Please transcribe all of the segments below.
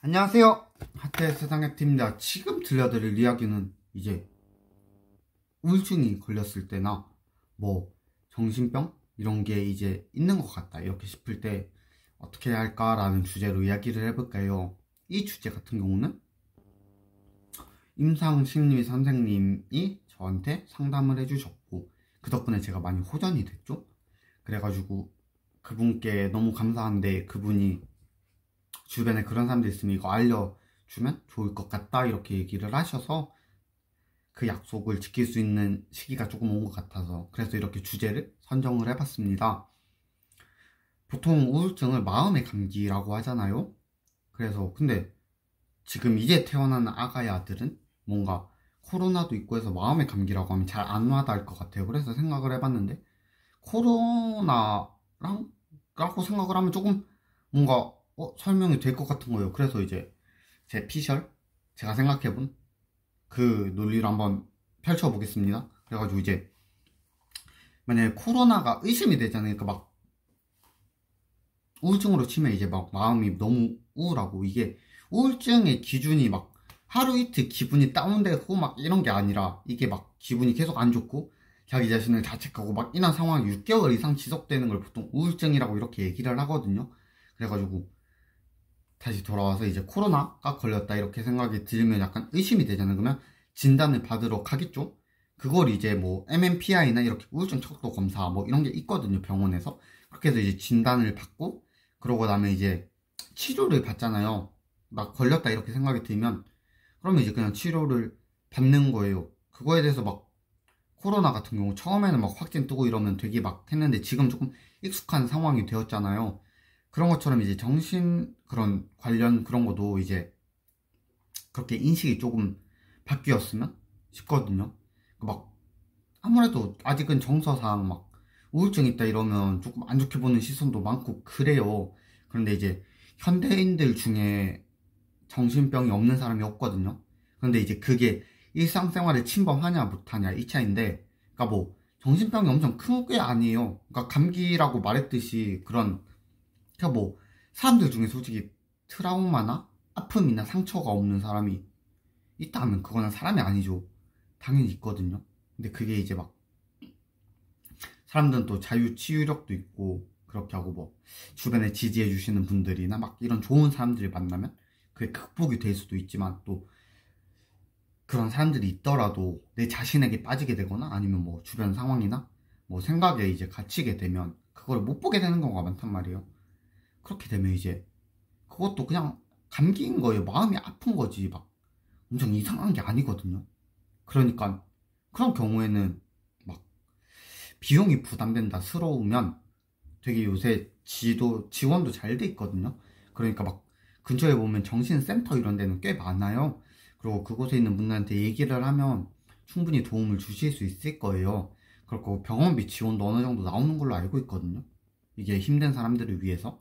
안녕하세요. 하트의 세상 앱입니다. 지금 들려드릴 이야기는 이제 우울증이 걸렸을 때나 뭐 정신병 이런 게 이제 있는 것 같다 이렇게 싶을 때 어떻게 해야 할까라는 주제로 이야기를 해볼까요? 이 주제 같은 경우는 임상심리 선생님이 저한테 상담을 해주셨고 그 덕분에 제가 많이 호전이 됐죠. 그래가지고 그분께 너무 감사한데 그분이 주변에 그런 사람들 있으면 이거 알려주면 좋을 것 같다 이렇게 얘기를 하셔서 그 약속을 지킬 수 있는 시기가 조금 온 것 같아서 그래서 이렇게 주제를 선정을 해봤습니다. 보통 우울증을 마음의 감기라고 하잖아요. 그래서 근데 지금 이제 태어난 아가의 아들은 뭔가 코로나도 있고 해서 마음의 감기라고 하면 잘 안 와닿을 것 같아요. 그래서 생각을 해봤는데 코로나랑 라고 생각을 하면 조금 뭔가 설명이 될 것 같은 거예요. 그래서 이제 제 피셜 제가 생각해본 그 논리를 한번 펼쳐보겠습니다. 그래가지고 이제 만약에 코로나가 의심이 되잖아요. 그러니까 막 우울증으로 치면 이제 막 마음이 너무 우울하고 이게 우울증의 기준이 막 하루 이틀 기분이 다운되고 막 이런 게 아니라 이게 막 기분이 계속 안 좋고 자기 자신을 자책하고 막 이런 상황이 6개월 이상 지속되는 걸 보통 우울증이라고 이렇게 얘기를 하거든요. 그래가지고 다시 돌아와서 이제 코로나가 걸렸다 이렇게 생각이 들면 약간 의심이 되잖아요. 그러면 진단을 받으러 가겠죠. 그걸 이제 뭐 MMPI나 이렇게 우울증 척도 검사 뭐 이런 게 있거든요, 병원에서. 그렇게 해서 이제 진단을 받고 그러고 나면 이제 치료를 받잖아요. 막 걸렸다 이렇게 생각이 들면 그러면 이제 그냥 치료를 받는 거예요. 그거에 대해서 막 코로나 같은 경우 처음에는 막 확진 뜨고 이러면 되게 막 했는데 지금 조금 익숙한 상황이 되었잖아요. 그런 것처럼 이제 정신 그런 관련 그런 것도 이제 그렇게 인식이 조금 바뀌었으면 싶거든요. 막 아무래도 아직은 정서상 막 우울증 있다 이러면 조금 안 좋게 보는 시선도 많고 그래요. 그런데 이제 현대인들 중에 정신병이 없는 사람이 없거든요. 그런데 이제 그게 일상생활에 침범하냐 못하냐 이 차인데, 그러니까 뭐 정신병이 엄청 큰 게 아니에요. 그러니까 감기라고 말했듯이 그런, 그러니까 뭐 사람들 중에 솔직히 트라우마나 아픔이나 상처가 없는 사람이 있다 하면 그거는 사람이 아니죠. 당연히 있거든요. 근데 그게 이제 막 사람들은 또 자유 치유력도 있고 그렇게 하고 뭐 주변에 지지해 주시는 분들이나 막 이런 좋은 사람들을 만나면 그게 극복이 될 수도 있지만 또 그런 사람들이 있더라도 내 자신에게 빠지게 되거나 아니면 뭐 주변 상황이나 뭐 생각에 이제 갇히게 되면 그걸 못 보게 되는 경우가 많단 말이에요. 그렇게 되면 이제 그것도 그냥 감기인 거예요. 마음이 아픈 거지 막 엄청 이상한 게 아니거든요. 그러니까 그런 경우에는 막 비용이 부담된다스러우면 되게 요새 지원도 잘 돼 있거든요. 그러니까 막 근처에 보면 정신센터 이런 데는 꽤 많아요. 그리고 그곳에 있는 분들한테 얘기를 하면 충분히 도움을 주실 수 있을 거예요. 그리고 병원비 지원도 어느 정도 나오는 걸로 알고 있거든요. 이게 힘든 사람들을 위해서.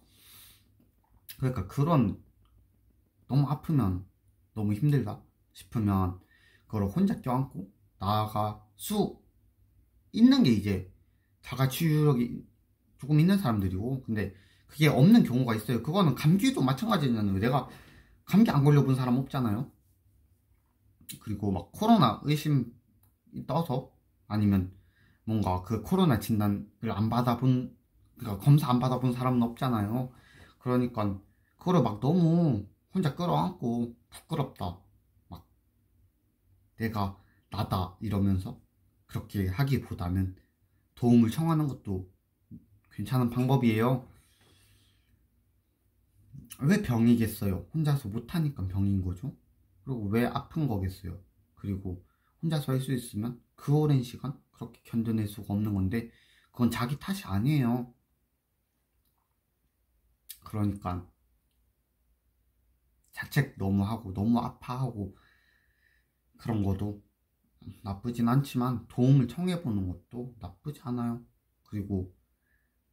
그러니까 그런 너무 아프면 너무 힘들다 싶으면 그걸 혼자 껴안고 나아가 수 있는 게 이제 자가치유력이 조금 있는 사람들이고, 근데 그게 없는 경우가 있어요. 그거는 감기도 마찬가지잖아요. 내가 감기 안 걸려본 사람 없잖아요. 그리고 막 코로나 의심 떠서 아니면 뭔가 그 코로나 진단을 안 받아본, 그러니까 검사 안 받아본 사람은 없잖아요. 그러니까 그거를 막 너무 혼자 끌어안고 부끄럽다, 막 내가 나다 이러면서 그렇게 하기보다는 도움을 청하는 것도 괜찮은 방법이에요. 왜 병이겠어요? 혼자서 못하니까 병인 거죠. 그리고 왜 아픈 거겠어요? 그리고 혼자서 할 수 있으면 그 오랜 시간 그렇게 견뎌낼 수가 없는 건데 그건 자기 탓이 아니에요. 그러니까 자책 너무 하고 너무 아파하고 그런 것도 나쁘진 않지만 도움을 청해보는 것도 나쁘지 않아요. 그리고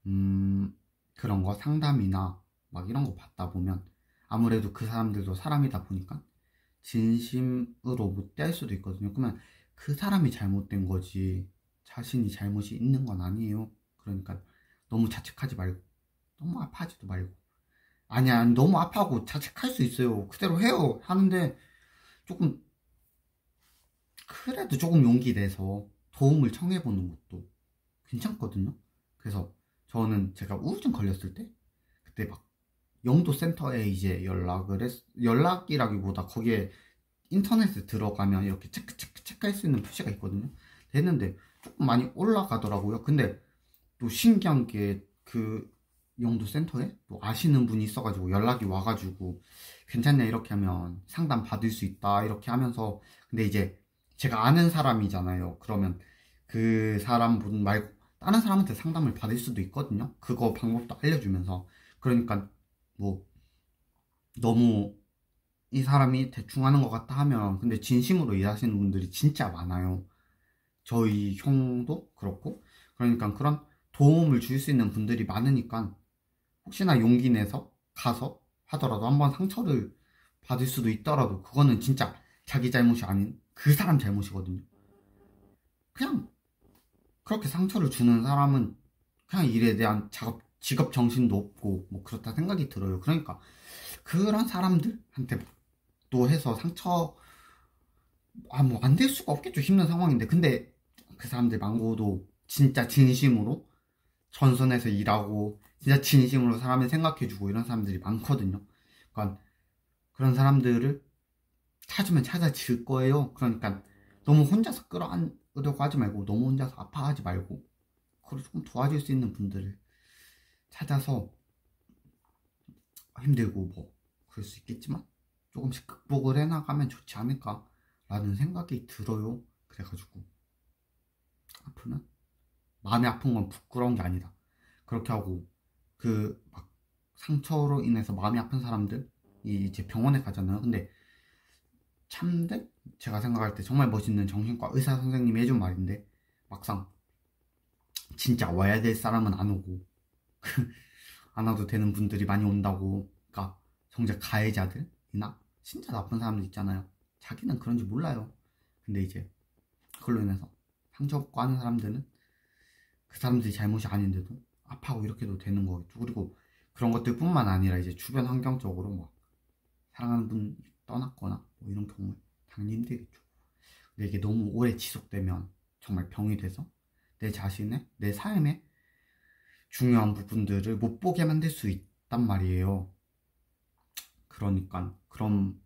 그런 거 상담이나 막 이런 거 받다 보면 아무래도 그 사람들도 사람이다 보니까 진심으로 못 될 수도 있거든요. 그러면 그 사람이 잘못된 거지 자신이 잘못이 있는 건 아니에요. 그러니까 너무 자책하지 말고 너무 아파하지도 말고 아니야, 너무 아파하고 자책할 수 있어요. 그대로 해요. 하는데 조금, 그래도 조금 용기 내서 도움을 청해보는 것도 괜찮거든요. 그래서 저는 제가 우울증 걸렸을 때 그때 막 영도 센터에 이제 연락이라기보다 거기에 인터넷에 들어가면 이렇게 체크할 수 있는 표시가 있거든요. 됐는데 조금 많이 올라가더라고요. 근데 또 신기한 게 그 영도 센터에 또 아시는 분이 있어가지고 연락이 와가지고 괜찮냐 이렇게 하면 상담 받을 수 있다 이렇게 하면서, 근데 이제 제가 아는 사람이잖아요. 그러면 그 사람 분 말고 다른 사람한테 상담을 받을 수도 있거든요. 그거 방법도 알려주면서. 그러니까 뭐 너무 이 사람이 대충 하는 것 같다 하면, 근데 진심으로 일하시는 분들이 진짜 많아요. 저희 형도 그렇고. 그러니까 그런 도움을 줄 수 있는 분들이 많으니까 혹시나 용기 내서 가서 하더라도 한번 상처를 받을 수도 있더라도 그거는 진짜 자기 잘못이 아닌 그 사람 잘못이거든요. 그냥 그렇게 상처를 주는 사람은 그냥 일에 대한 직업 정신도 없고 뭐 그렇다 생각이 들어요. 그러니까 그런 사람들한테 또 해서 상처, 뭐 안 될 수가 없겠죠. 힘든 상황인데. 근데 그 사람들 말고도 진짜 진심으로 전선에서 일하고 진짜 진심으로 사람을 생각해주고 이런 사람들이 많거든요. 그러니까 그런 사람들을 찾으면 찾아질 거예요. 그러니까 너무 혼자서 끌어안으려고 하지 말고, 너무 혼자서 아파하지 말고, 그걸 조금 도와줄 수 있는 분들을 찾아서, 힘들고 뭐 그럴 수 있겠지만 조금씩 극복을 해나가면 좋지 않을까라는 생각이 들어요. 그래가지고 아프면, 마음이 아픈 건 부끄러운 게 아니다. 그렇게 하고 그 막 상처로 인해서 마음이 아픈 사람들이 이제 병원에 가잖아요. 근데 참된, 제가 생각할 때 정말 멋있는 정신과 의사 선생님이 해준 말인데, 막상 진짜 와야 될 사람은 안 오고 안 와도 되는 분들이 많이 온다고. 그러니까 정작 가해자들이나 진짜 나쁜 사람들 있잖아요. 자기는 그런지 몰라요. 근데 이제 그걸로 인해서 상처받고 하는 사람들은 그 사람들이 잘못이 아닌데도 아파하고 이렇게도 되는 거겠죠. 그리고 그런 것들 뿐만 아니라 이제 주변 환경적으로 막 사랑하는 분 떠났거나 뭐 이런 경우에 당연히 힘들겠죠. 근데 이게 너무 오래 지속되면 정말 병이 돼서 내 자신의, 내 삶의 중요한 부분들을 못 보게 만들 수 있단 말이에요. 그러니까 그런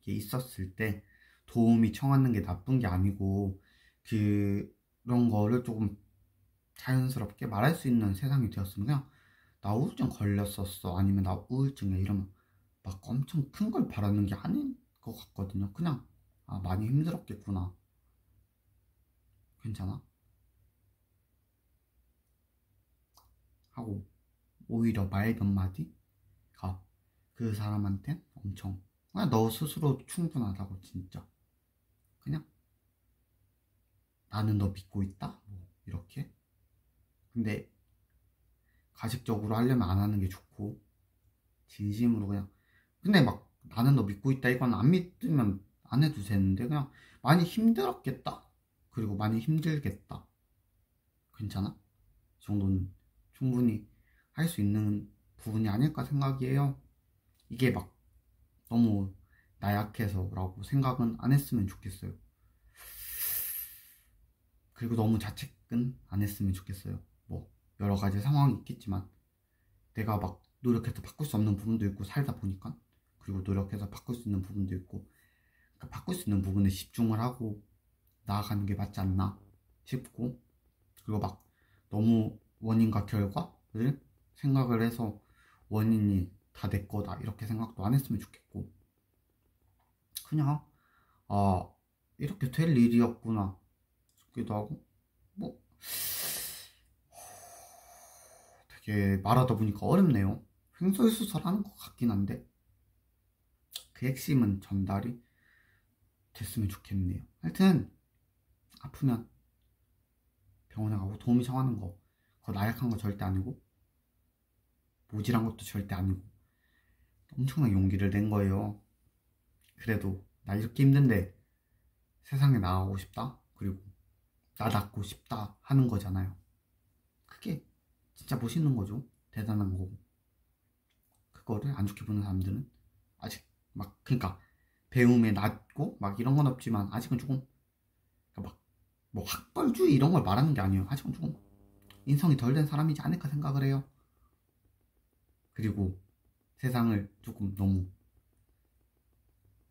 게 있었을 때 도움이 청하는 게 나쁜 게 아니고, 그런 거를 조금 자연스럽게 말할 수 있는 세상이 되었으면, 그냥 나 우울증 걸렸었어, 아니면 나 우울증이야 이러면 막 엄청 큰 걸 바라는 게 아닌 것 같거든요. 그냥 많이 힘들었겠구나, 괜찮아 하고, 오히려 말 몇 마디가 그 사람한텐 엄청, 그냥 너 스스로 충분하다고, 진짜 그냥 나는 너 믿고 있다 뭐 이렇게. 근데 가식적으로 하려면 안 하는 게 좋고, 진심으로 그냥, 근데 막 나는 너 믿고 있다 이건 안 믿으면 안 해도 되는데, 그냥 많이 힘들었겠다, 그리고 많이 힘들겠다, 괜찮아? 이 정도는 충분히 할 수 있는 부분이 아닐까 생각이에요. 이게 막 너무 나약해서라고 생각은 안 했으면 좋겠어요. 그리고 너무 자책은 안 했으면 좋겠어요. 뭐 여러 가지 상황이 있겠지만 내가 막 노력해서 바꿀 수 없는 부분도 있고, 살다 보니까. 그리고 노력해서 바꿀 수 있는 부분도 있고, 그러니까 바꿀 수 있는 부분에 집중을 하고 나아가는 게 맞지 않나 싶고, 그리고 막 너무 원인과 결과를 생각을 해서 원인이 다 내 거다 이렇게 생각도 안 했으면 좋겠고, 그냥 이렇게 될 일이었구나 싶기도 하고. 뭐 되게 말하다 보니까 어렵네요. 횡설수설하는 것 같긴 한데 그 핵심은 전달이 됐으면 좋겠네요. 하여튼 아프면 병원에 가고 도움이 청하는 거, 그거 나약한 거 절대 아니고 모질한 것도 절대 아니고 엄청난 용기를 낸 거예요. 그래도 나 이렇게 힘든데 세상에 나가고 싶다, 그리고 나 낫고 싶다 하는 거잖아요. 그게 진짜 멋있는 거죠. 대단한 거고. 거를 안 좋게 보는 사람들은 아직 막 그러니까 배움에 낮고 막 이런 건 없지만 아직은 조금 그러니까 막 뭐 학벌주의 이런 걸 말하는 게 아니에요. 아직은 조금 인성이 덜 된 사람이지 않을까 생각을 해요. 그리고 세상을 조금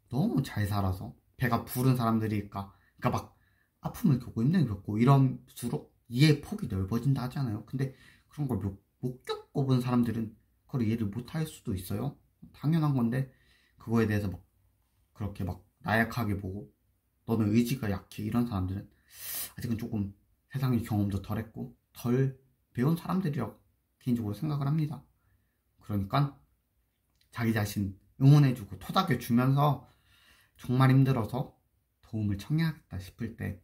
너무 잘 살아서 배가 부른 사람들이니까 그러니까 막 아픔을 겪고 힘든 걸 겪고 이럴수록 이해의 폭이 넓어진다 하잖아요. 근데 그런 걸 못 겪어본 사람들은 그걸 이해를 못 할 수도 있어요. 당연한 건데 그거에 대해서 막 그렇게 막 나약하게 보고 너는 의지가 약해 이런 사람들은 아직은 조금 세상의 경험도 덜했고 덜 배운 사람들이라고 개인적으로 생각을 합니다. 그러니까 자기 자신 응원해주고 토닥여주면서 정말 힘들어서 도움을 청해야겠다 싶을 때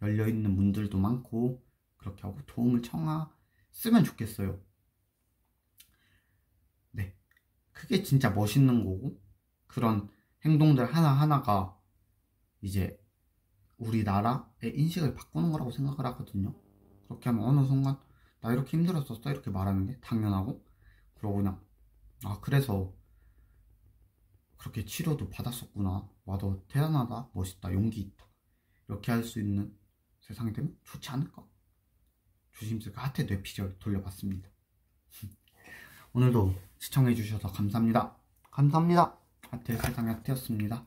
열려있는 문들도 많고 그렇게 하고 도움을 청했으면 좋겠어요. 네, 그게 진짜 멋있는 거고 그런 행동들 하나하나가 이제 우리나라의 인식을 바꾸는 거라고 생각을 하거든요. 그렇게 하면 어느 순간 나 이렇게 힘들었었어 이렇게 말하는 게 당연하고 그러고 그냥 아 그래서 그렇게 치료도 받았었구나 와 너 대단하다 멋있다 용기 있다 이렇게 할 수 있는 세상이 되면 좋지 않을까. 조심스럽게 하트 뇌피셜 돌려봤습니다. 오늘도 시청해주셔서 감사합니다. 감사합니다. 하트 세상의 하트였습니다.